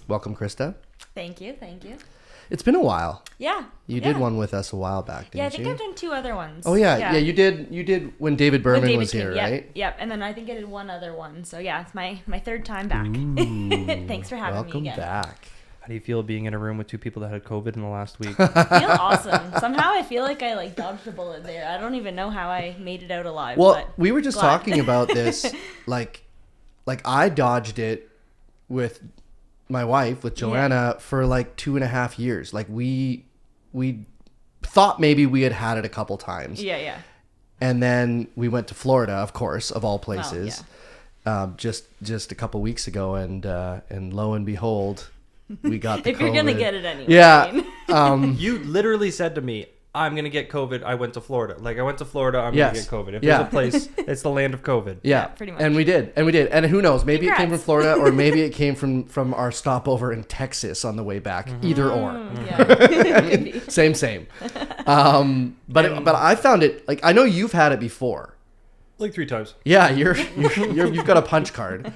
Welcome, Krista. Thank you. It's been a while. Yeah. You did one with us a while back, didn't you? Yeah, I think I've done 2 other ones. Oh, yeah. You did when David Berman was here, right? Yep. And then I think I did one other one. So, yeah, it's my 3rd time back. Thanks for having me again. Welcome back. How do you feel being in a room with 2 people that had COVID in the last week? I feel awesome. Somehow I feel like I dodged a bullet there. I don't even know how I made it out alive. Well, but we were just talking about this. like I dodged it with my wife, with Joanna, for like 2.5 years. Like we thought maybe we had it a couple times. Yeah. And then we went to Florida, of course, of all places, just a couple weeks ago, and lo and behold, we got the if you're COVID. gonna get it anyway. Yeah. You literally said to me, I'm going to get COVID. I went to Florida. Like, I went to Florida, I'm going to get COVID. If there's a place, it's the land of COVID. Yeah, pretty much. And we did. And who knows? Maybe it came from Congrats. Florida, or maybe it came from our stopover in Texas on the way back. Either or. Yeah. Same. But I found it, like, I know you've had it before. Like 3 times. Yeah, you've got a punch card.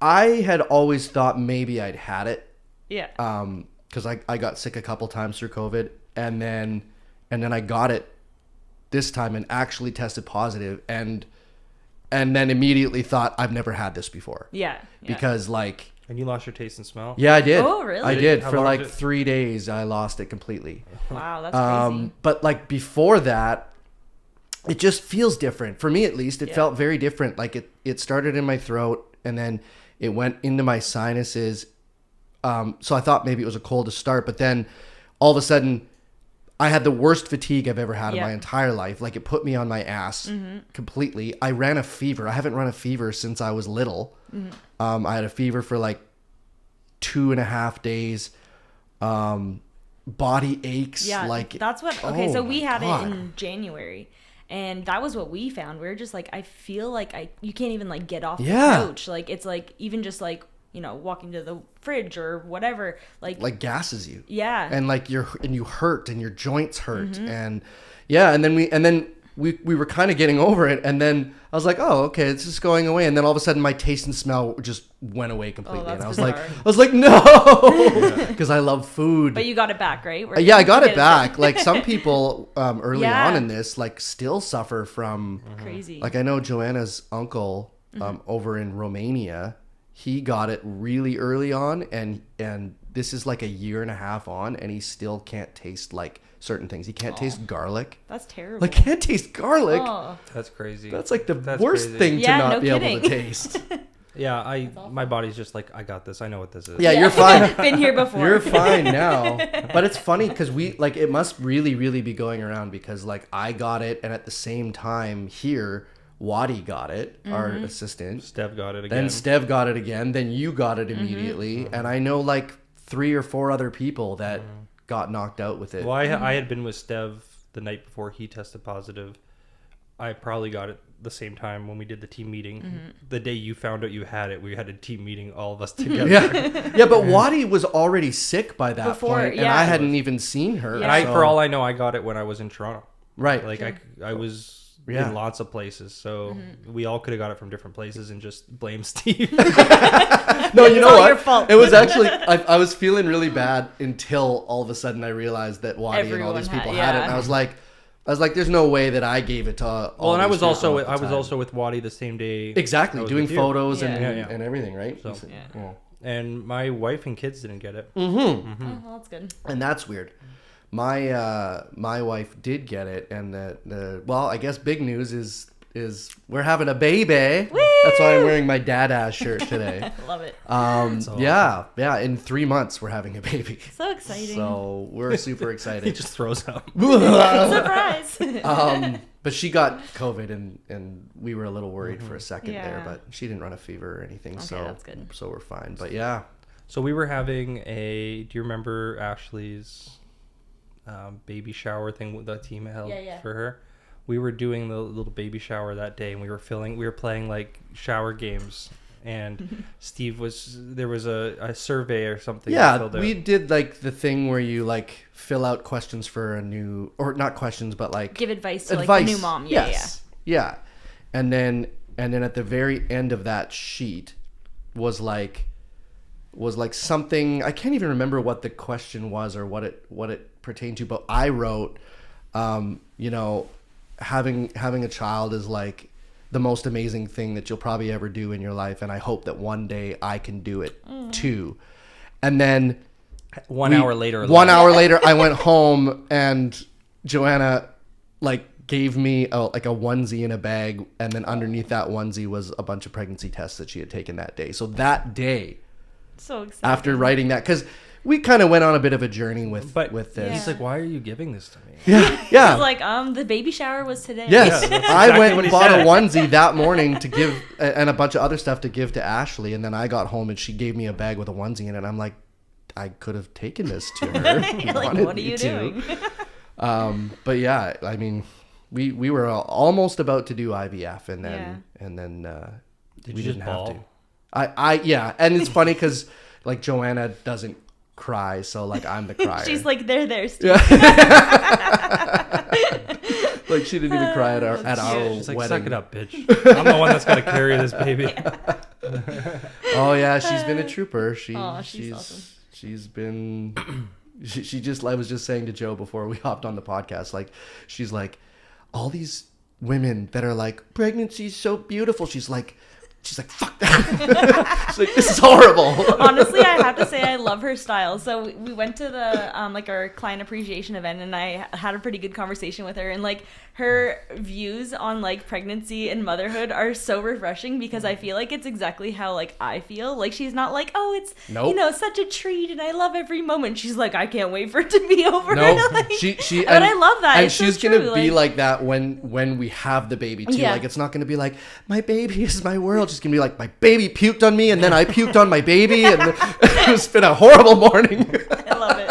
I had always thought maybe I'd had it. Yeah. Because I got sick a couple times through COVID, and then I got it this time and actually tested positive, and then immediately thought, I've never had this before. Yeah. Because like. And you lost your taste and smell? Yeah, I did. Oh, really? I did. How For long like did it- 3 days, I lost it completely. Wow, that's crazy. But like before that, it just feels different. For me, at least, it felt very different. Like it started in my throat, and then it went into my sinuses. So I thought maybe it was a cold to start, but then all of a sudden I had the worst fatigue I've ever had in my entire life. Like, it put me on my ass completely. I ran a fever. I haven't run a fever since I was little. I had a fever for like 2.5 days. Body aches. Yeah, like that's what. Okay, oh so we my had God. it in January, and that was what we found. We were just like, I feel like you can't even like get off the couch. Like, it's like even just like, you know, walking to the fridge or whatever, like gasses you. Yeah. And like you hurt, and your joints hurt, and then we were kind of getting over it, and then I was like, oh, okay, it's just going away, and then all of a sudden my taste and smell just went away completely, and I was like, no, because I love food. But you got it back, right? Yeah, I got it back. Like, some people early on in this, like, still suffer from crazy. Like, I know Joanna's uncle over in Romania. He got it really early on, and this is like a 1.5 years on, and he still can't taste like certain things. He can't taste garlic. That's terrible. Like, can't taste garlic. Oh. That's crazy. That's like the worst thing to not be able to taste. Yeah, my body's just like, I got this. I know what this is. Yeah, you're fine. Been here before. You're fine now. But it's funny because it must really, really be going around, because like I got it, and at the same time here, Waddy got it, our assistant. Stev got it again. Then Stev got it again. Then you got it immediately. And I know like 3 or 4 other people that got knocked out with it. Well, I had been with Stev the night before he tested positive. I probably got it the same time when we did the team meeting. The day you found out you had it, we had a team meeting, all of us together. Yeah, but Waddy was already sick by that point, and I hadn't even seen her. Yeah. And for all I know, I got it when I was in Toronto. Right. Like, I was in lots of places, so we all could have got it from different places and just blame Steve. No, you know all what? your fault. It was actually, I was feeling really bad until all of a sudden I realized that Waddy and all these Everyone people had- had it, and I was like, there's no way that I gave it to all Well, and I these was people also at the I was time. also with Waddy the same day. Exactly, I was doing with you. photos Yeah. and everything, right? So, Yeah. And my wife and kids didn't get it. Oh, well, that's good. And that's weird. My wife did get it, and well, I guess big news is we're having a baby. Woo! That's why I'm wearing my dad-ass shirt today. Love it. awesome. Yeah. In 3 months, we're having a baby. So exciting. So we're super He excited. just throws up. Surprise. But she got COVID, and we were a little worried for a second there, Yeah. but she didn't run a fever or anything. Okay, So that's good. So we're fine. But yeah. So we were having do you remember Ashley's baby shower thing with the team held for her? We were doing the little baby shower that day, and we were playing like shower games, and there was a survey or something. Yeah, we did like the thing where you like fill out questions for or not questions, but like Give advice to like the new mom. Yeah. And then at the very end of that sheet was like, was like something, I can't even remember what the question was or what it pertained to, but I wrote, you know, having a child is like the most amazing thing that you'll probably ever do in your life, and I hope that one day I can do it too. And then 1 hour later, I went home and Joanna like gave me a onesie in a bag, and then underneath that onesie was a bunch of pregnancy tests that she had taken that day. So that day, so exciting. After writing that, because we kind of went on a bit of a journey with this. He's like, why are you giving this to me? Yeah. He's like, the baby shower was today. Yes, yeah, I went and bought a onesie that morning to give, and a bunch of other stuff to give to Ashley, and then I got home and she gave me a bag with a onesie in it. I'm like, I could have taken this to her. You're like, what are you doing? But yeah, I mean, we were almost about to do IVF, and then Did we you didn't just have bawl? to. Yeah, and it's funny because like Joanna doesn't cry, so like I'm the crier. She's like, there, Steve. Yeah. Like she didn't even cry at our She's like, wedding. suck it up, bitch. I'm the one that's got to carry this baby. Oh yeah, she's been a trooper. She's awesome. She's been. She just. I was just saying to Joe before we hopped on the podcast. Like, she's like, all these women that are like, pregnancy's so beautiful. She's like, fuck that. She's like, this is horrible. Honestly, I have to say I love her style. So we went to the like our client appreciation event, and I had a pretty good conversation with her, and like her views on like pregnancy and motherhood are so refreshing, because I feel like it's exactly how like I feel. Like, she's not like, oh, it's you know, such a treat and I love every moment. She's like, I can't wait for it to be over. Like, she and I love that. And it's she's so gonna be like that when we have the baby too. Like, it's not gonna be like, my baby is my world. She's gonna be like, my baby puked on me and then I puked on my baby, and it's been a horrible morning. I love it.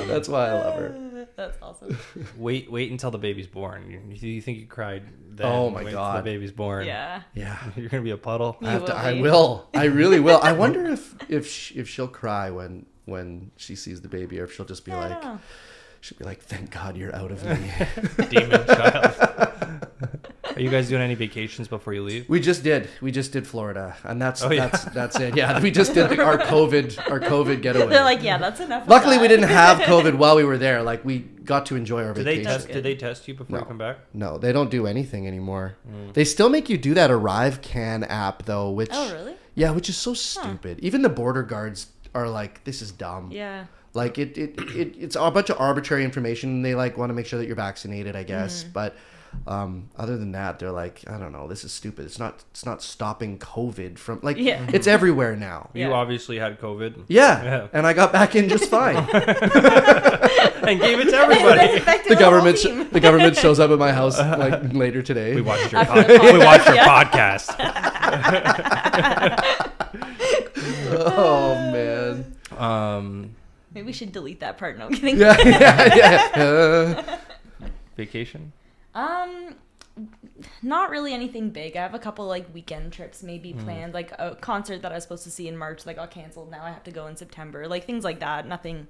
That's why I love her. That's awesome. Wait until the baby's born. You think you cried then? Oh my wait God. Until the baby's born. Yeah. You're gonna be a puddle. I will. I really will. I wonder if she'll cry when she sees the baby, or if she'll just be she'll be like, thank God you're out of me. Demon child. Are you guys doing any vacations before you leave? We just did Florida, and that's it. Yeah, we just did our COVID getaway. They're like, yeah, that's enough. Luckily, we didn't have COVID while we were there. Like, we got to enjoy our vacation. Did they test you before you come back? No, they don't do anything anymore. They still make you do that ArriveCan app though, which really? Yeah, which is so stupid. Even the border guards are like, this is dumb. Yeah. Like it's a bunch of arbitrary information. They like want to make sure that you're vaccinated, I guess. But other than that, they're like, I don't know, this is stupid. It's not stopping COVID from like it's everywhere now. You obviously had COVID. Yeah. And I got back in just fine. And gave it to everybody. The government shows up at my house like later today. We watched your podcast. Oh man. Maybe we should delete that part. No, I'm kidding. Yeah. Vacation? Not really anything big. I have a couple like weekend trips maybe planned. Like a concert that I was supposed to see in March that got canceled. Now I have to go in September. Like things like that. Nothing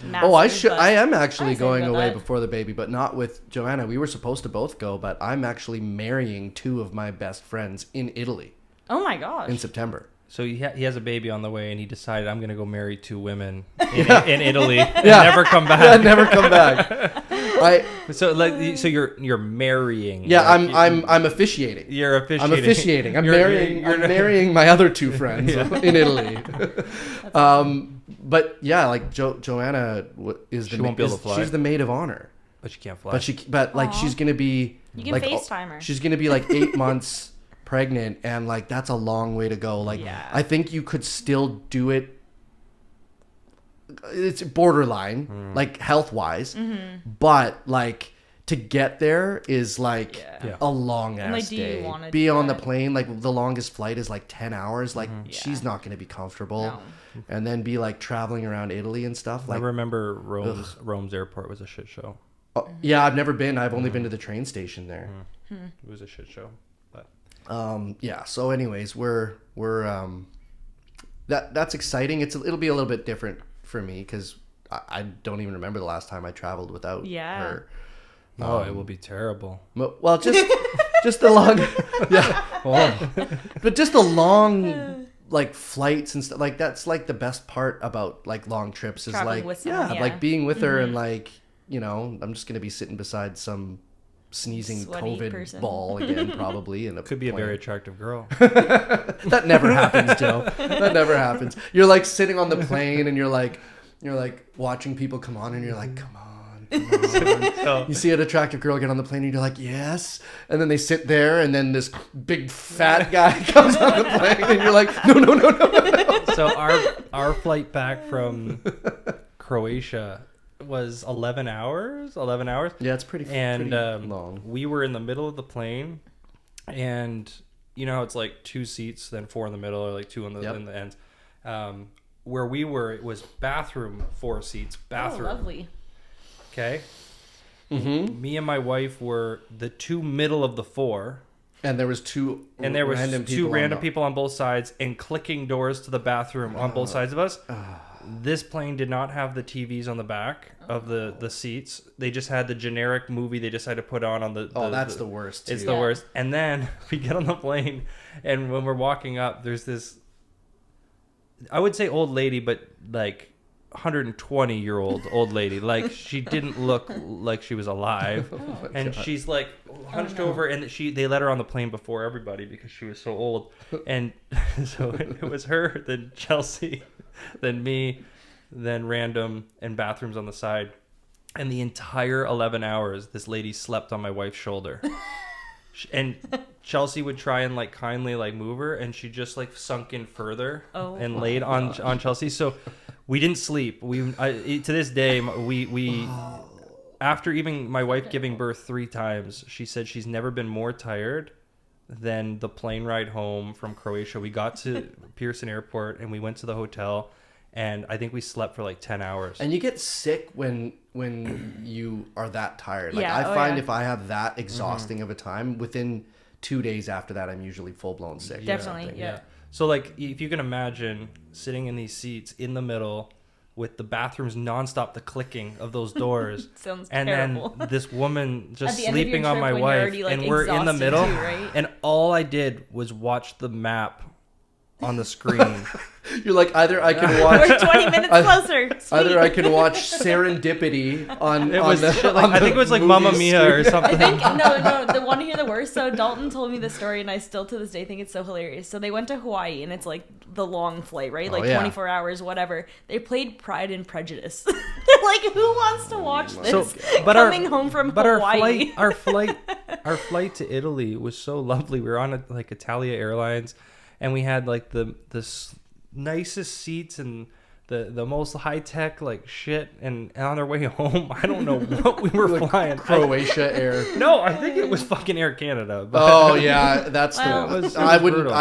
massive. I am actually going away before the baby, but not with Joanna. We were supposed to both go, but I'm actually marrying two of my best friends in Italy. Oh my gosh. In September. So he has a baby on the way, and he decided, I'm going to go marry two women in Italy and never come back. Yeah, never come back. So you're marrying. Yeah, I'm officiating. You're officiating. I'm officiating. I'm marrying my other two friends in Italy. But yeah, like Joanna is won't be able to fly. She's the maid of honor. But she can't fly. But like she's gonna be. You can like, FaceTime her. She's gonna be like 8 months pregnant, and like that's a long way to go. Like I think you could still do it. It's borderline, like health wise, but like to get there is like a long ass day. Be on the plane, like the longest flight is like 10 hours. Like she's not going to be comfortable. No. And then be like traveling around Italy and stuff. Like, I remember Rome's airport was a shit show. Yeah, I've never been. I've only been to the train station there. It was a shit show. But yeah. So, anyways, we're that's exciting. It'll be a little bit different for me because I don't even remember the last time I traveled without her. It will be terrible. Well, just a long, but just a long like flights and stuff, like that's like the best part about like long trips is Traveling like with someone, like being with her and like, you know, I'm just gonna be sitting beside some sneezing Sweaty COVID person. ball again, probably. In a Could be plane. a very attractive girl. That never happens, Joe. That never happens. You're like sitting on the plane and you're like watching people come on and you're like, come on. You see an attractive girl get on the plane and you're like, yes. And then they sit there and then this big fat guy comes on the plane and you're like, no. So our flight back from Croatia was 11 hours. Yeah, it's pretty long. We were in the middle of the plane, and you know how it's like 2 seats, then 4 in the middle, or like 2 in the ends. Where we were, it was bathroom, 4 seats, bathroom. Oh, lovely. Okay. Mm-hmm. Me and my wife were the 2 middle of the 4. And there was two random people on both sides, and clicking doors to the bathroom on both sides of us. This plane did not have the TVs on the back of the seats. They just had the generic movie they decided to put on the... that's the worst, too. It's the worst. And then we get on the plane, and when we're walking up, there's this... I would say old lady, but like 120-year-old old lady. Like, she didn't look like she was alive. And God. She's like hunched over, and they let her on the plane before everybody because she was so old. And so it was her, then Chelsea, then me, then random, and bathrooms on the side. And the entire 11 hours, this lady slept on my wife's shoulder. And Chelsea would try and like kindly like move her, and she just like sunk in further and laid on Chelsea. So we didn't sleep. To this day, we after even my wife giving birth 3 times, she said she's never been more tired than the plane ride home from Croatia. We got to Pearson Airport and we went to the hotel, and I think we slept for like 10 hours. And you get sick when you are that tired. Like I find if I have that exhausting of a time, within 2 days after that, I'm usually full blown sick. Definitely, yeah. So like, if you can imagine sitting in these seats in the middle with the bathrooms nonstop, the clicking of those doors, sounds and terrible. Then this woman just At the end of sleeping your on trip my when wife, you're already, like, and we're in the middle, exhausted too, right? and all I did was watch the map on the screen. You're like, either I can watch... We're 20 minutes closer. Sweet. Either I can watch Serendipity on I think it was like Mamma Mia or something. I think, no, the one here the worst. So Dalton told me the story, and I still to this day think it's so hilarious. So they went to Hawaii, and it's like the long flight, right? Like 24 hours, whatever. They played Pride and Prejudice. They're like, who wants to watch this home from Hawaii? Our flight to Italy was so lovely. We were on like Italia Airlines, and we had like the nicest seats and the most high tech like shit. And on our way home, I don't know what we were flying. Croatia Air. No, I think it was fucking Air Canada. But I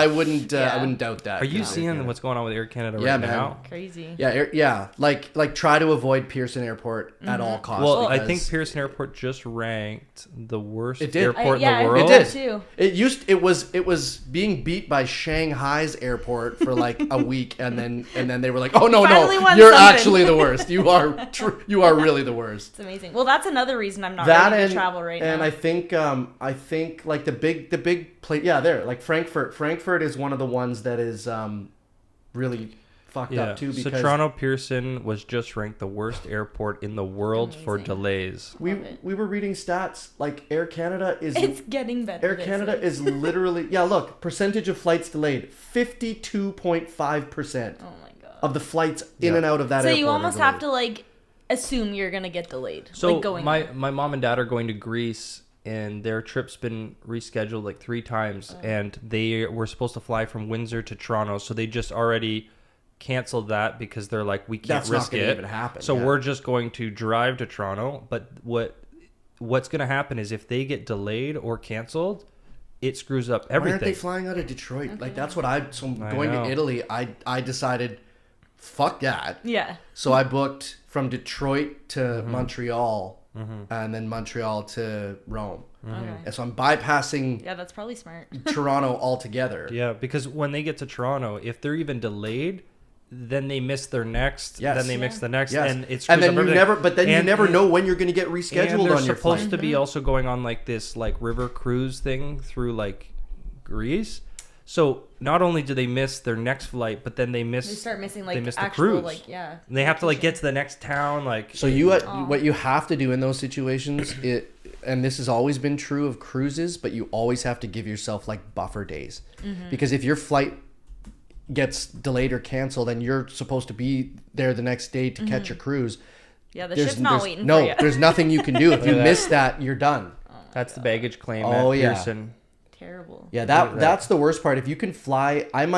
wouldn't doubt that. Are you seeing what's going on with Air Canada now? Crazy. Yeah. Like try to avoid Pearson Airport at all costs. Well, I think Pearson Airport just ranked the worst airport in the I world. heard that too. It was being beat by Shanghai's airport for like a week, and then they were like, oh no, you're actually the worst. You are really the worst. It's amazing. Well, that's another reason I'm not ready to travel right now. And I think like the big place, like Frankfurt is one of the ones that is really fucked up too. Because so Toronto Pearson was just ranked the worst airport in the world for delays. We were reading stats like Air Canada is... It's getting better. Air Canada is literally... Yeah, look, percentage of flights delayed, 52.5%. Oh my god. Of the flights in and out of that airport. So you almost have to like assume you're gonna get delayed. So like going my mom and dad are going to Greece, and their trip's been rescheduled like 3 times, and they were supposed to fly from Windsor to Toronto, so they just already canceled that because they're like, we can't risk it. Even happen. So we're just going to drive to Toronto. But what's going to happen is if they get delayed or canceled, it screws up everything. Why aren't they flying out of Detroit? Okay. Like that's what going to Italy. I decided, fuck that. Yeah. So I booked from Detroit to Montreal, and then Montreal to Rome. Okay. And so I'm bypassing. Yeah, that's probably smart. Toronto altogether. Yeah, because when they get to Toronto, if they're even delayed, then they miss their next. Yes. Then they miss the next, and it screws up everything. You never know when you're going to get rescheduled on your flight. They're supposed to be also going on like this like river cruise thing through like Greece. So not only do they miss their next flight, but then they start missing like miss actual the cruise. like and they have to like get to the next town. Like so, what you have to do in those situations, and this has always been true of cruises, but you always have to give yourself like buffer days, because if your flight gets delayed or canceled and you're supposed to be there the next day to catch your cruise, the ship's not waiting for you. there's nothing you can do. If you miss that, you're done. That's the baggage claim at Pearson. Terrible. Yeah, that's the worst part. If you can fly, I'm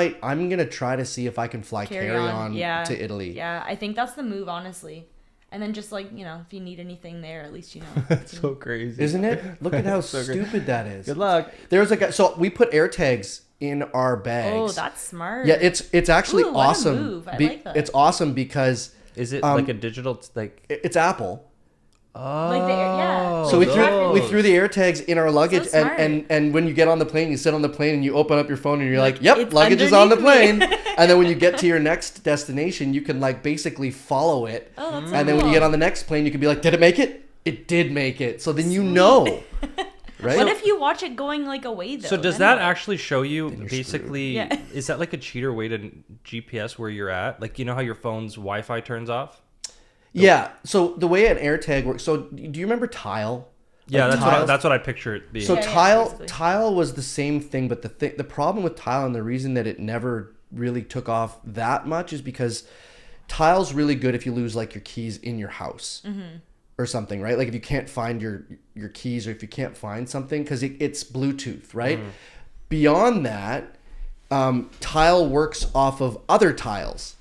gonna try to see if I can fly carry on to Italy. Yeah, I think that's the move, honestly. And then just like, if you need anything there, at least you know. That's so crazy, isn't it? Look at how stupid that is. Good luck. There's so we put air tags in our bags. Oh, that's smart. Yeah, it's actually awesome. What a move. I like that. It's awesome because is it like a digital like it's Apple. Oh, like so we threw the air tags in our luggage, so and when you get on the plane, you sit on the plane and you open up your phone and you're like, yep, luggage is underneath on the plane. me. And then when you get to your next destination, you can like basically follow it. Oh, that's and then when you get on the next plane, you can be like, did it make it? It did make it. So then you know. Right? What if you watch it going like away though? So does that actually show you basically? Yeah. Is that like a cheater way to GPS where you're at? Like how your phone's Wi-Fi turns off? Yeah. So the way an AirTag works. So do you remember Tile? Yeah, that's what I picture it being. So Tile was the same thing, but the problem with Tile and the reason that it never really took off that much is because Tile's really good if you lose like your keys in your house. Or something, right? Like if you can't find your keys, or if you can't find something, because it's Bluetooth, right? Beyond that, Tile works off of other tiles.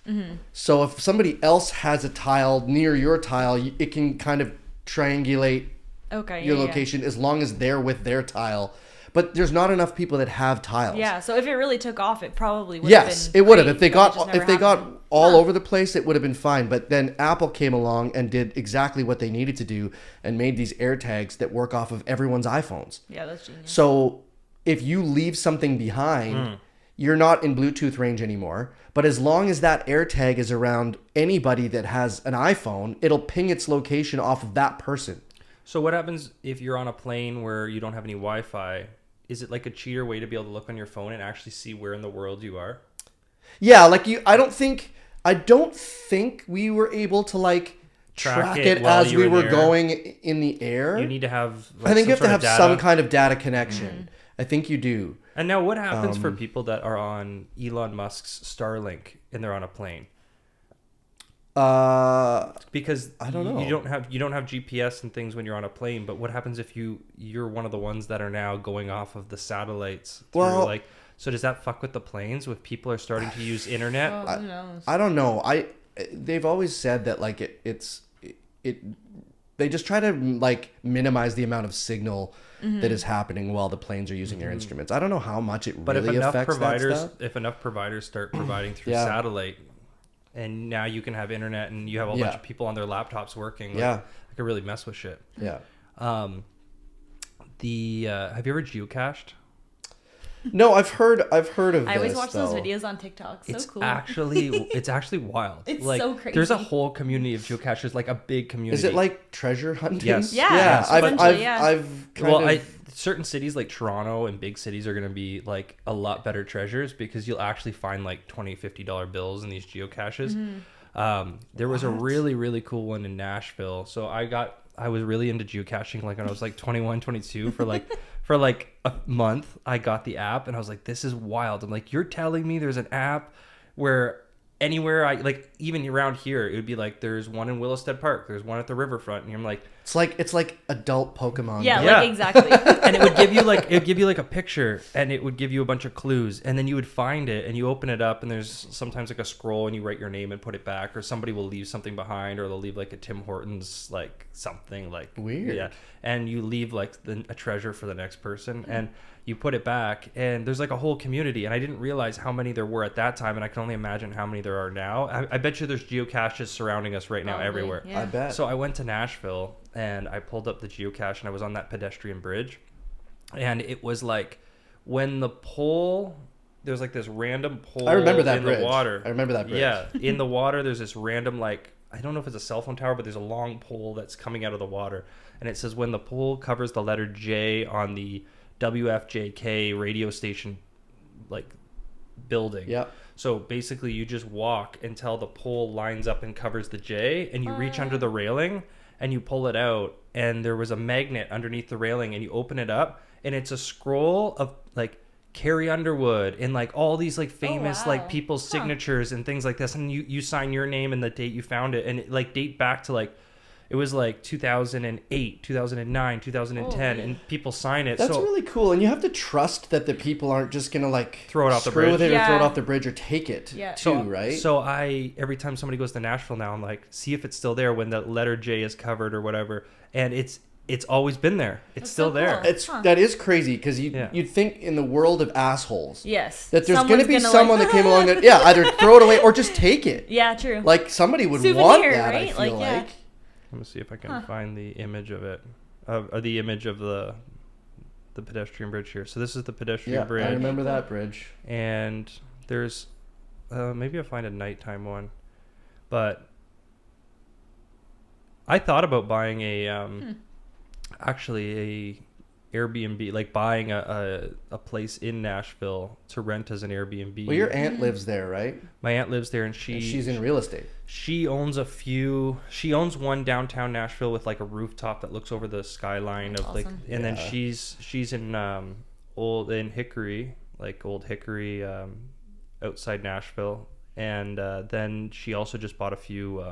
So if somebody else has a tile near your tile, it can kind of triangulate your location as long as they're with their tile. But there's not enough people that have tiles. Yeah, so if it really took off, it probably would have been. Yes, it would have. If they got happened. all over the place, it would have been fine. But then Apple came along and did exactly what they needed to do and made these AirTags that work off of everyone's iPhones. Yeah, that's genius. So if you leave something behind, you're not in Bluetooth range anymore. But as long as that AirTag is around anybody that has an iPhone, it'll ping its location off of that person. So what happens if you're on a plane where you don't have any Wi-Fi? Is it like a cheater way to be able to look on your phone and actually see where in the world you are? Yeah, like I don't think we were able to like track it as we were going in the air. You need to have I think you have to have some kind of data connection. I think you do. And now what happens for people that are on Elon Musk's Starlink and they're on a plane? Because I don't know. You don't have GPS and things when you're on a plane, but what happens if you're one of the ones that are now going off of the satellites through so does that fuck with the planes if people are starting to use internet? Who knows? I don't know. They've always said that like they just try to like minimize the amount of signal that is happening while the planes are using their instruments. I don't know how much it really affects that stuff. If enough providers start providing through satellite, and now you can have internet and you have a bunch of people on their laptops working. It could really mess with shit. Yeah. Have you ever geocached? No, I've heard of this. I always watch those videos on TikTok. So it's cool. It's actually wild. It's like, so crazy. There's a whole community of geocachers, like a big community. Is it like treasure hunting? Yes. Yeah. Certain cities like Toronto and big cities are going to be like a lot better treasures because you'll actually find like $20, $50 bills in these geocaches. There was a really, really cool one in Nashville. So I was really into geocaching like when I was like 21, 22 for like a month. I got the app and I was like, this is wild. I'm like, you're telling me there's an app where anywhere even around here, it would be like there's one in Willowstead Park, there's one at the riverfront, and I'm like, it's like adult Pokemon. Yeah, like exactly. And it would give you like a picture, and it would give you a bunch of clues, and then you would find it and you open it up and there's sometimes like a scroll and you write your name and put it back, or somebody will leave something behind, or they'll leave like a Tim Hortons like something like weird. Yeah. And you leave like a treasure for the next person and you put it back, and there's like a whole community, and I didn't realize how many there were at that time, and I can only imagine how many there are now. I bet you there's geocaches surrounding us right now everywhere. Yeah. I bet. So I went to Nashville and I pulled up the geocache and I was on that pedestrian bridge, and it was like when the pole, there's like this random pole I remember that in bridge. the water. I remember that bridge. Yeah, in the water there's this random like, I don't know if it's a cell phone tower, but there's a long pole that's coming out of the water, and it says when the pole covers the letter J on the WFJK radio station like building. Yep. So basically you just walk until the pole lines up and covers the J, and you reach under the railing and you pull it out, and there was a magnet underneath the railing, and you open it up and it's a scroll of like Carrie Underwood and like all these like famous like people's signatures and things like this, and you sign your name and the date you found it, and it like date back to like it was like 2008, 2009, 2010, and people sign it. That's really cool, and you have to trust that the people aren't just gonna like throw it off the bridge, with it or throw it off the bridge or take it too, right? So I every time somebody goes to Nashville now, I'm like, see if it's still there when the letter J is covered or whatever, and it's always been there. It's still there. That is crazy, because you'd think in the world of assholes, that there's going to be someone that came along that either throw it away or just take it. Yeah, true. Like somebody would Souvenir, want that. right? I feel like. Let me see if I can find the image of it, or the image of the pedestrian bridge here. So this is the pedestrian bridge. I remember that bridge. And there's maybe I'll find a nighttime one, but I thought about buying actually a Airbnb, like buying a place in Nashville to rent as an Airbnb. Well, your aunt lives there, right? My aunt lives there, and she's in real estate. She owns one downtown Nashville with like a rooftop that looks over the skyline of like, and then she's in old Hickory, outside Nashville, and then she also just bought a few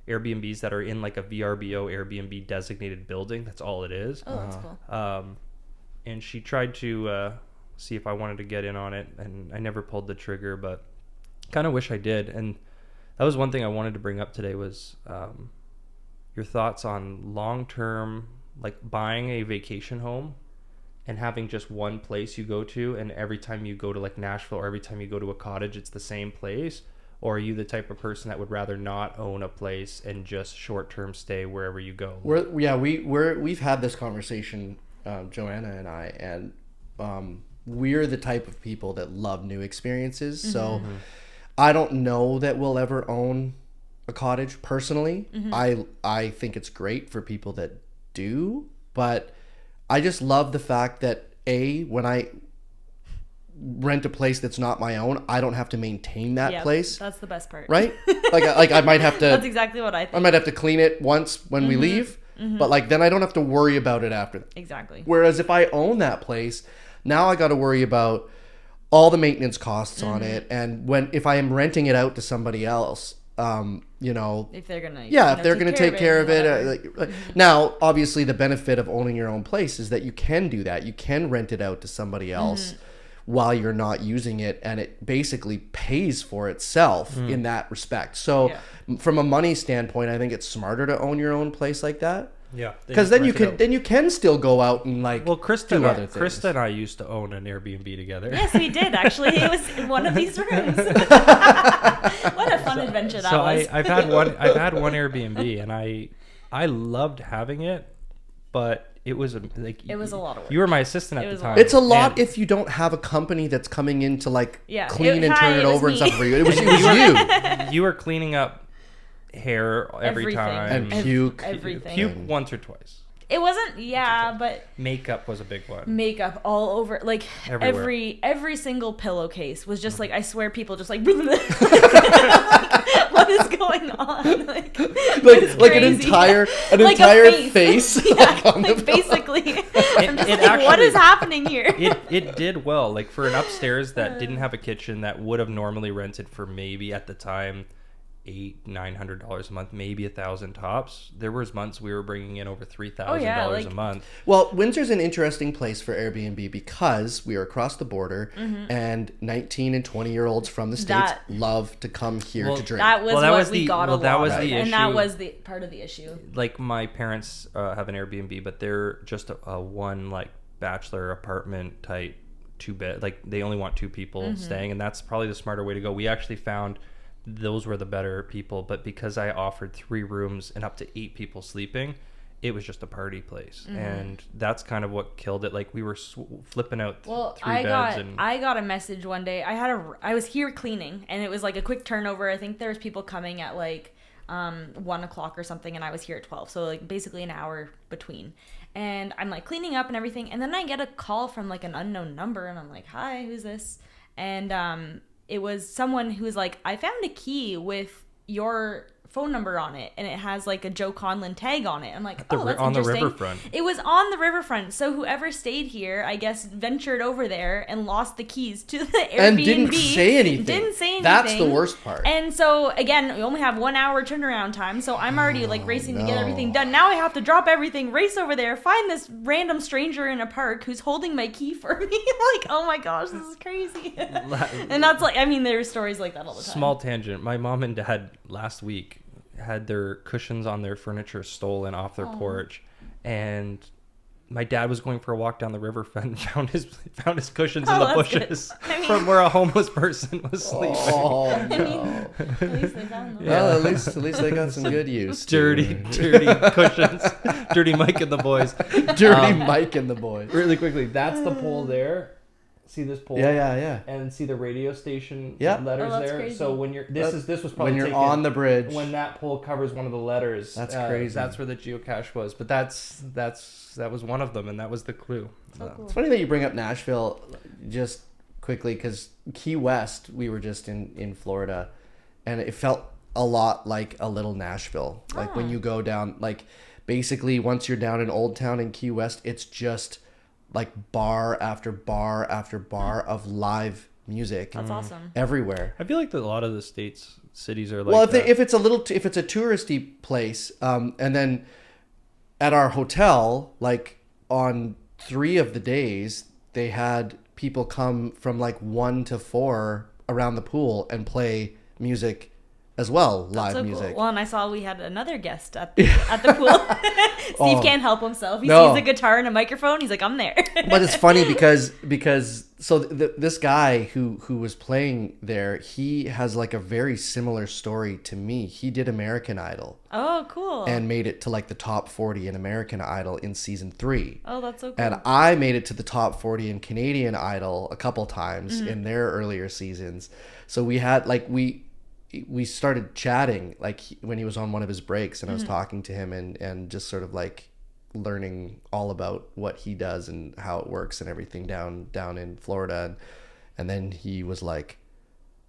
Airbnbs that are in like a VRBO Airbnb designated building. That's all it is. Oh, that's cool. And she tried to see if I wanted to get in on it, and I never pulled the trigger, but kind of wish I did. And that was one thing I wanted to bring up today was your thoughts on long-term, like buying a vacation home and having just one place you go to, and every time you go to like Nashville or every time you go to a cottage, it's the same place. Or are you the type of person that would rather not own a place and just short-term stay wherever you go? We've had this conversation, Joanna and I, and we're the type of people that love new experiences. So I don't know that we'll ever own a cottage personally. I think it's great for people that do, but I just love the fact that when I rent a place that's not my own, I don't have to maintain that place. That's the best part, right? Like I might have to. That's exactly what I think. I might have to clean it once when we leave, but like then I don't have to worry about it after that. Exactly. Whereas if I own that place, now I got to worry about all the maintenance costs on it, and if I am renting it out to somebody else, if they're gonna take care of it. Now, obviously, the benefit of owning your own place is that you can do that. You can rent it out to somebody else while you're not using it, and it basically pays for itself in that respect. So from a money standpoint, I think it's smarter to own your own place like that. Yeah, because then you can still go out and like do other things. Krista and I used to own an Airbnb together. Yes, we did actually. It was in one of these rooms. What a fun adventure that was. I've had one Airbnb, and I loved having it, but it was a lot of work. You were my assistant at the time. It's a lot if you don't have a company that's coming in to like clean and turn it over and stuff for you. It was you. You were cleaning up hair every time and puke. Everything. Puke once or twice. It wasn't, but makeup was a big one. Makeup all over, like everywhere. every single pillowcase was just like, I swear, people just like, what is going on? Like an entire face. Basically. I'm just actually, what is happening here? It did well, like for an upstairs that didn't have a kitchen that would have normally rented for maybe at the time $800-900 a month, maybe $1,000 tops. There was months we were bringing in over $3,000 a month. Well, Windsor's an interesting place for Airbnb because we are across the border, and 19 and 20-year-olds from the States love to come here to drink. That was what we got a lot. That was the issue. And that was the part of the issue. Like my parents have an Airbnb, but they're just a one like bachelor apartment type 2-bed. Like they only want 2 people staying, and that's probably the smarter way to go. We actually found those were the better people, but because I offered 3 rooms and up to 8 people sleeping, it was just a party place, and that's kind of what killed it. Like we were flipping out 3 beds. I got a message one day. I was here cleaning, and it was like a quick turnover. I think there was people coming at like 1 o'clock or something, and I was here at 12, so like basically an hour between. And I'm like cleaning up and everything, and then I get a call from like an unknown number, and I'm like, hi, who's this? and it was someone who was like, I found a key with your phone number on it, and it has like a Joe Conlon tag on it. I'm like, oh, that's on interesting. the riverfront. It was on the riverfront, so whoever stayed here, I guess, ventured over there and lost the keys to the Airbnb and didn't say anything. That's the worst part. And so again, we only have 1 hour turnaround time, so I'm already like racing to get everything done. Now I have to drop everything, race over there, find this random stranger in a park who's holding my key for me. Like, oh my gosh, this is crazy. And that's like, I mean, there's stories like that all the time. Small tangent. My mom and dad last week had their cushions on their furniture stolen off their porch, and my dad was going for a walk down the riverfront and found his cushions in the bushes from where a homeless person was sleeping. Oh no! At least they found them. Well, at least they got some good use. Dirty cushions. Dirty Mike and the boys. Dirty Mike and the boys. Really quickly, that's the pole there. See this pole? Yeah. And see the radio station letters there. Crazy. So when you're this was probably when you're taken on the bridge, when that pole covers one of the letters. That's crazy. That's where the geocache was. But that was one of them, and that was the clue. So cool. It's funny that you bring up Nashville just quickly, because Key West, we were just in Florida, and it felt a lot like a little Nashville. Like when you go down, like basically once you're down in Old Town in Key West, it's just like bar after bar after bar of live music. That's awesome. Everywhere. I feel like that a lot of the cities are like. Well, if it's a touristy place, and then at our hotel, like on 3 of the days, they had people come from like 1 to 4 around the pool and play music as well, live so music. Cool. Well, and I saw we had another guest at the pool. Steve can't help himself. He sees a guitar and a microphone. He's like, I'm there. But it's funny because so this guy who was playing there, he has like a very similar story to me. He did American Idol. Oh, cool. And made it to like the top 40 in American Idol in season 3. Oh, that's so cool. And I made it to the top 40 in Canadian Idol a couple times in their earlier seasons. So we had like we started chatting like when he was on one of his breaks, and I was talking to him and just sort of like learning all about what he does and how it works and everything down in Florida, and then he was like,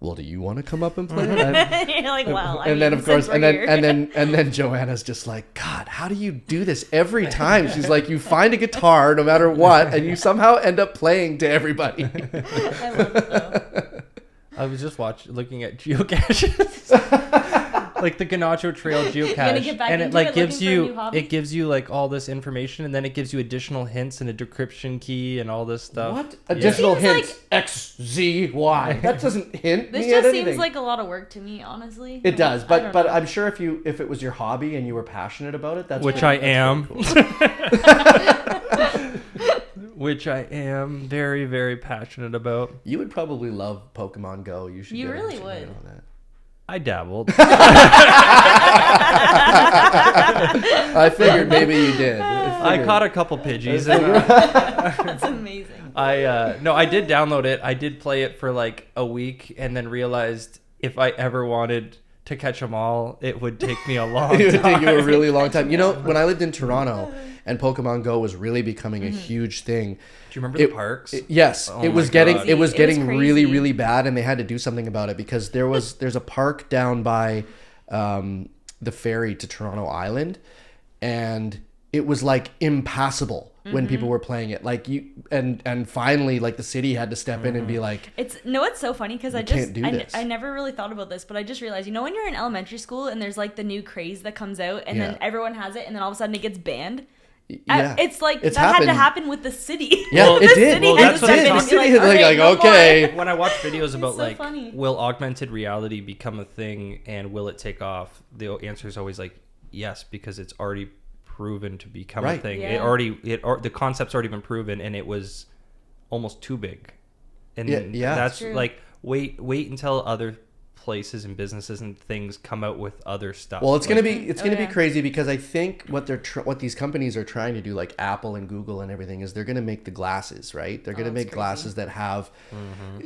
well, do you want to come up and play it? You're like, well, and then of course, and then Joanna's just like, God, how do you do this every time? She's like, you find a guitar no matter what, and you somehow end up playing to everybody. I love it though. I was just looking at geocaches, like the Ganacho Trail geocache, and it like gives you like all this information, and then it gives you additional hints and a decryption key and all this stuff. What additional hints? Like, X, Z, Y. That doesn't hint. This just seems like a lot of work to me, honestly. It does, but I'm sure if it was your hobby and you were passionate about it, that's which I am. Cool. Which I am very, very passionate about. You would probably love Pokemon Go. You really would. On that. I dabbled. I figured maybe you did. I caught a couple Pidgeys. That's amazing. I did download it. I did play it for like a week, and then realized if I ever wanted to catch them all, it would take me a long time. It would take you a really long time. You know, when I lived in Toronto and Pokemon Go was really becoming a huge thing. Do you remember the parks? Yes. Oh it was getting really, crazy. really bad, and they had to do something about it because there's a park down by the ferry to Toronto Island, and it was like impassable when people were playing it. Like and finally like the city had to step in and be like, it's so funny because I never really thought about this, but I just realized, you know, when you're in elementary school and there's like the new craze that comes out and then everyone has it and then all of a sudden it gets banned. Yeah. It's like it's that happened. had to happen with the city. Yeah, well, it did. Well, that's what the city had like okay. When I watch videos about so like, funny. will augmented reality become a thing and will it take off? The answer is always like yes, because it's already proven to become a thing. Yeah. The concept's already been proven, and it was almost too big. And that's like wait until other places and businesses and things come out with other stuff. Well, it's gonna be crazy because I think what these companies are trying to do, like Apple and Google and everything, is they're gonna make the glasses, right? They're gonna make glasses that have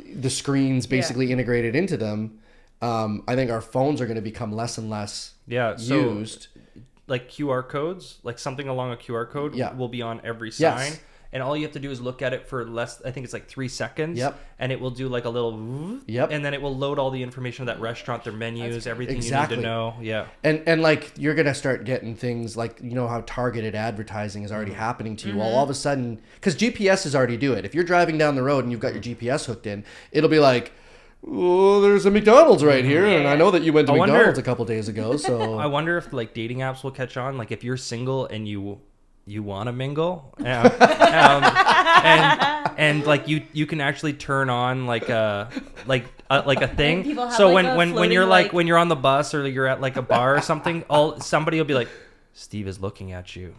the screens basically integrated into them. I think our phones are gonna become less and less used. Like QR codes, like something along a QR code will be on every sign. Yes. and all you have to do is look at it for less. I think it's like 3 seconds. Yep. And it will do like a little. Yep. And then it will load all the information of that restaurant, their menus, everything Exactly. you need to know. Yeah. And like you're gonna start getting things like, you know how targeted advertising is already happening to you. Well, all of a sudden, because GPSs already do it. If you're driving down the road and you've got your GPS hooked in, it'll be like, oh, there's a McDonald's right here, and I know that you went to McDonald's a couple days ago. So I wonder if like dating apps will catch on. Like if you're single and you want to mingle, and like you can actually turn on like a thing. So when you're like when you're on the bus or you're at like a bar or something, somebody will be like, Steve is looking at you.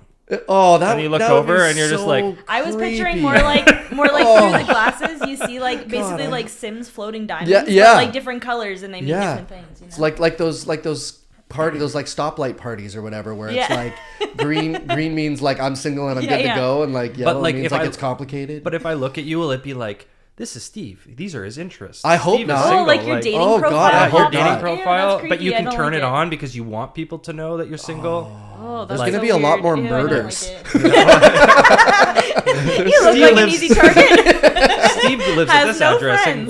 Oh, that. And you look over and you're just like. I was picturing more like through the glasses. You see like basically like Sims floating diamonds, but like different colors, and they mean different things. You know? It's like those like stoplight parties or whatever, where it's like green means like I'm single and I'm good to go, and like yellow means like it's complicated. But if I look at you, will it be like, this is Steve. These are his interests. I hope Steve not. Oh, like your dating profile. God, I hope your dating not. profile, but you can turn it on because you want people to know that you're single. Oh, there's going to be a lot more murders. You look like an easy target. Steve lives at this address. And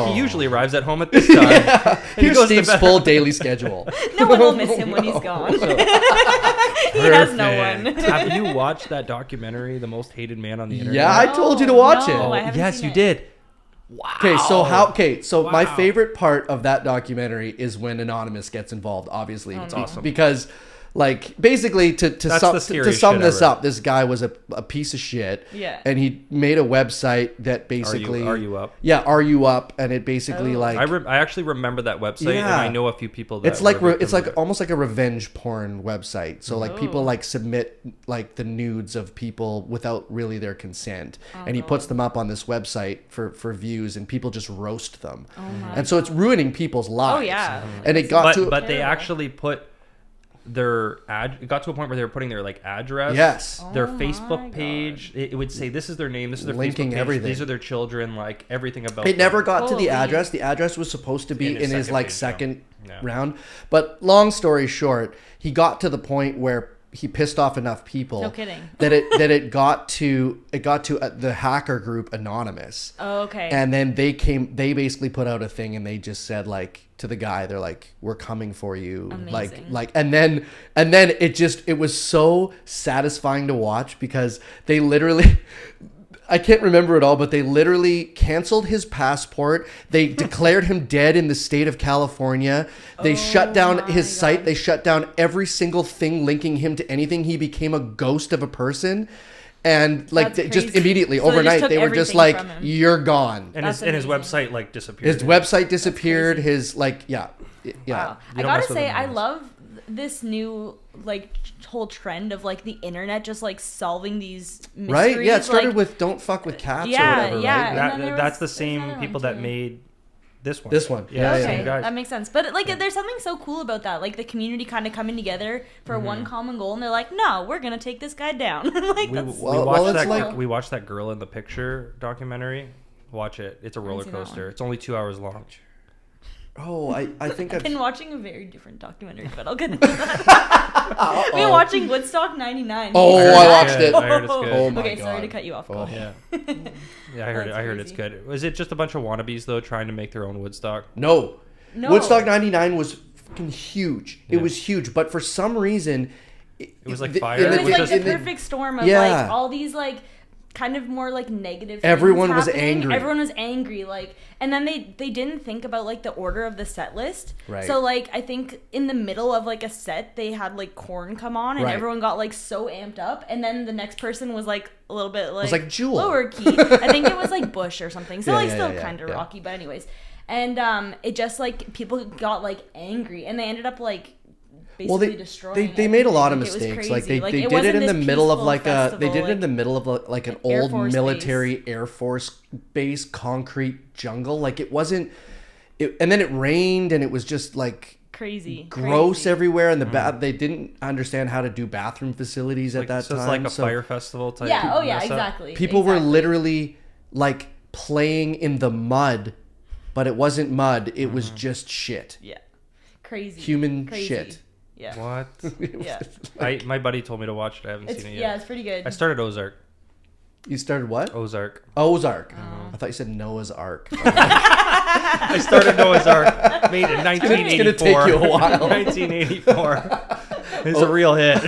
he usually arrives at home at this time. Here's Steve's full daily schedule. No one will miss him when he's gone. He has no one. Have you watched that documentary, The Most Hated Man on the Internet? Yeah, I told you to watch it. Yes, you did. Wow. So my favorite part of that documentary is when Anonymous gets involved, obviously. It's awesome. Because like basically to sum this up, this guy was a piece of shit. Yeah. And he made a website that basically Are You Up? Yeah, Are You Up? And it basically like I actually remember that website, and I know a few people that it's like almost like a revenge porn website. So like people like submit like the nudes of people without really their consent, and he puts them up on this website for views, and people just roast them. And so it's ruining people's lives. Oh yeah. And it but they actually put their it got to a point where they were putting their like address, their Facebook page. It would say this is their name, this is their linking Facebook page, everything. These are their children, like everything about it. Never got to the Holy. address. The address was supposed to be in his like second Yeah. round. But long story short, he got to the point where he pissed off enough people. No kidding. That it got to the hacker group Anonymous. Oh, okay. And then they basically put out a thing, and they just said like to the guy, they're like, we're coming for you. Amazing. Like and then it was so satisfying to watch, because they literally I can't remember it all, but they literally canceled his passport. They declared him dead in the state of California. They shut down his site. They shut down every single thing linking him to anything. He became a ghost of a person. And like just immediately overnight, they were just like, you're gone. And his website like disappeared. His website disappeared. His like, yeah. Wow. I gotta say, I love this new like whole trend of like the internet just like solving these mysteries. Right? Yeah, it started like, with Don't Fuck with Cats or whatever, right? That's the same people that made this one. This one. Yeah, okay, that makes sense. But like there's something so cool about that. Like the community kind of coming together for one common goal, and they're like, no, we're going to take this guy down. Like we watched that Girl in the Picture documentary. Watch it. It's a roller coaster. It's only 2 hours long. Oh, I think I've been watching a very different documentary, but I'll get into that. We've been watching Woodstock 99. Oh, I watched it. I heard it's good. Oh my okay, God. sorry to cut you off. Oh. Yeah. Yeah, I heard it's good. Was it just a bunch of wannabes though trying to make their own Woodstock? No. Woodstock 99 was fucking huge. Yeah. It was huge, but for some reason it was like fire. It was like the perfect storm of like all these like kind of more like negative things Everyone was angry like, and then they didn't think about like the order of the set list, right? So like I think in the middle of like a set they had like Korn come on, and everyone got like so amped up, and then the next person was like a little bit like, it was like Jewel. Lower key. I think it was like Bush or something, so still kind of rocky, but anyways, and it just like people got like angry, and they ended up like destroying. They made a lot of mistakes. Like they did it in the middle of like an old military Air Force base concrete jungle. Like it wasn't. And then it rained, and it was just like gross everywhere. And they didn't understand how to do bathroom facilities at that time. So it's like a fire festival type. Yeah. Oh yeah. Exactly. People were literally like playing in the mud, but it wasn't mud. It was just shit. Yeah. Crazy. Human shit. Yeah. What? Yeah. My buddy told me to watch it. I haven't seen it yet. Yeah, it's pretty good. I started Ozark. You started what? Ozark. Ozark. I thought you said Noah's Ark. I started Noah's Ark, made it in 1984. It's going to take you a while. 1984. It's a real hit.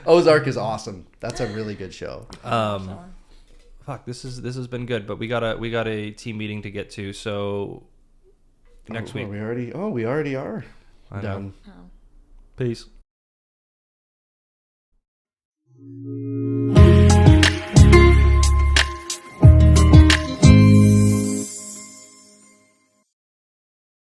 Ozark is awesome. That's a really good show. Fuck, this has been good, but we got a team meeting to get to, so next week. We already are I know. done. Peace.